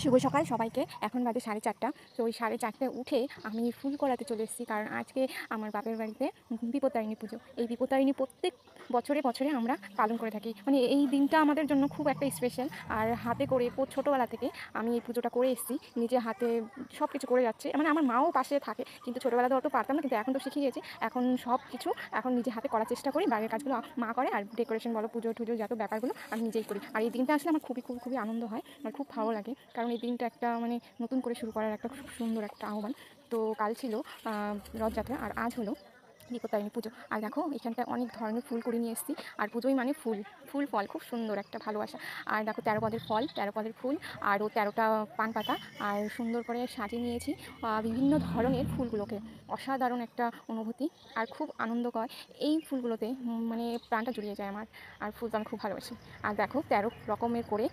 শুভ সকাল সবাইকে। এখন বাজে 4:30। তো ওই 4:30টায় উঠে আমি ফুল করাতে চলে এসেছি, কারণ আজকে আমার বাপের বাড়িতে বিপত্তারিণী পুজো। এই বিপত্তারিণী প্রত্যেক বছরে বছরে আমরা পালন করে থাকি। মানে এই দিনটা আমাদের জন্য খুব একটা স্পেশাল। আর হাতে করে ছোটোবেলা থেকে আমি এই পুজোটা করে এসেছি, নিজে হাতে সব কিছু করে যাচ্ছে। মানে আমার মাও পাশে থাকে, কিন্তু ছোটোবেলাতে অত পারতাম না, কিন্তু এখন তো শিখে গেছি। এখন সব কিছু নিজে হাতে করার চেষ্টা করি। বাইরের কাজগুলো মা করে, আর ডেকোরেশন বলো, পুজো টুজো যত ব্যাপারগুলো আমি নিজেই করি। আর এই দিনটা আসলে আমার খুবই আনন্দ হয়, আমার খুব ভালো লাগে, কারণ এই দিনটা একটা নতুন করে শুরু করার একটা খুব সুন্দর একটা আহ্বান। তো কাল ছিল রথযাত্রা, আর আজ হলো বিপত্তারিণী পুজো। আর দেখো এখানটায় অনেক ধরনের ফুল করে নিয়ে এসেছি। আর পুজোই মানে ফুল ফুল ফল, খুব সুন্দর একটা ভালোবাসা। আর দেখো 13 পদের ফল, 13 পদের ফুল, আরও 13টা পান পাতা, আর সুন্দর করে সাজিয়ে নিয়েছি বিভিন্ন ধরনের ফুলগুলোকে। অসাধারণ একটা অনুভূতি, আর খুব আনন্দকর এই ফুলগুলোতে। মানে প্রাণটা জুড়িয়ে যায় আমার। আর ফুল তো আমি খুব ভালোবাসি। আর দেখো 13 রকমের করে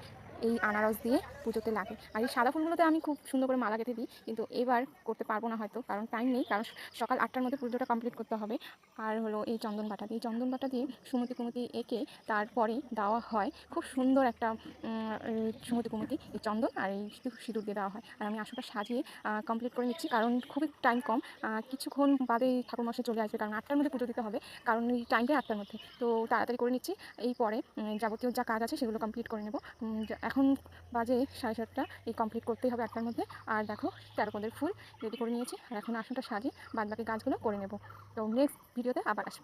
এই আনারস দিয়ে পুজোতে লাগে। আর এই সাদা ফুলগুলোতে আমি খুব সুন্দর করে মালা গেঁথে দিই, কিন্তু এবার করতে পারবো না হয়তো, কারণ টাইম নেই, কারণ সকাল 8টার মধ্যে পুজোটা কমপ্লিট করতে হবে। আর হলো এই চন্দন বাটা দিয়ে, সুমতি কুমতি এঁকে তারপরে দেওয়া হয় খুব সুন্দর একটা সুমতি কুমতি, এই চন্দন আর এই সিঁদুর দিয়ে দেওয়া হয়। আর আমি আসনটা সাজিয়ে কমপ্লিট করে নিচ্ছি, কারণ খুবই টাইম কম। কিছুক্ষণ বাদে ঠাকুরমশাই চলে আসবে, কারণ 8টার মধ্যে পুজো দিতে হবে, কারণ এই টাইমটাই 8টার মধ্যে। তো তাড়াতাড়ি করে নিচ্ছি। এই পরে যাবতীয় যা কাজ আছে সেগুলো কমপ্লিট করে নেব। এখন বাজে 7:30, এই কমপ্লিট করতেই হবে 8টার মধ্যে। আর দেখো 13 পদের ফুল রেডি করে নিয়েছি, আর এখন আসনটা সাজিয়ে বাদবাকি কাজগুলো করে নেব। তো নেক্সট ভিডিওতে আবার আসবো।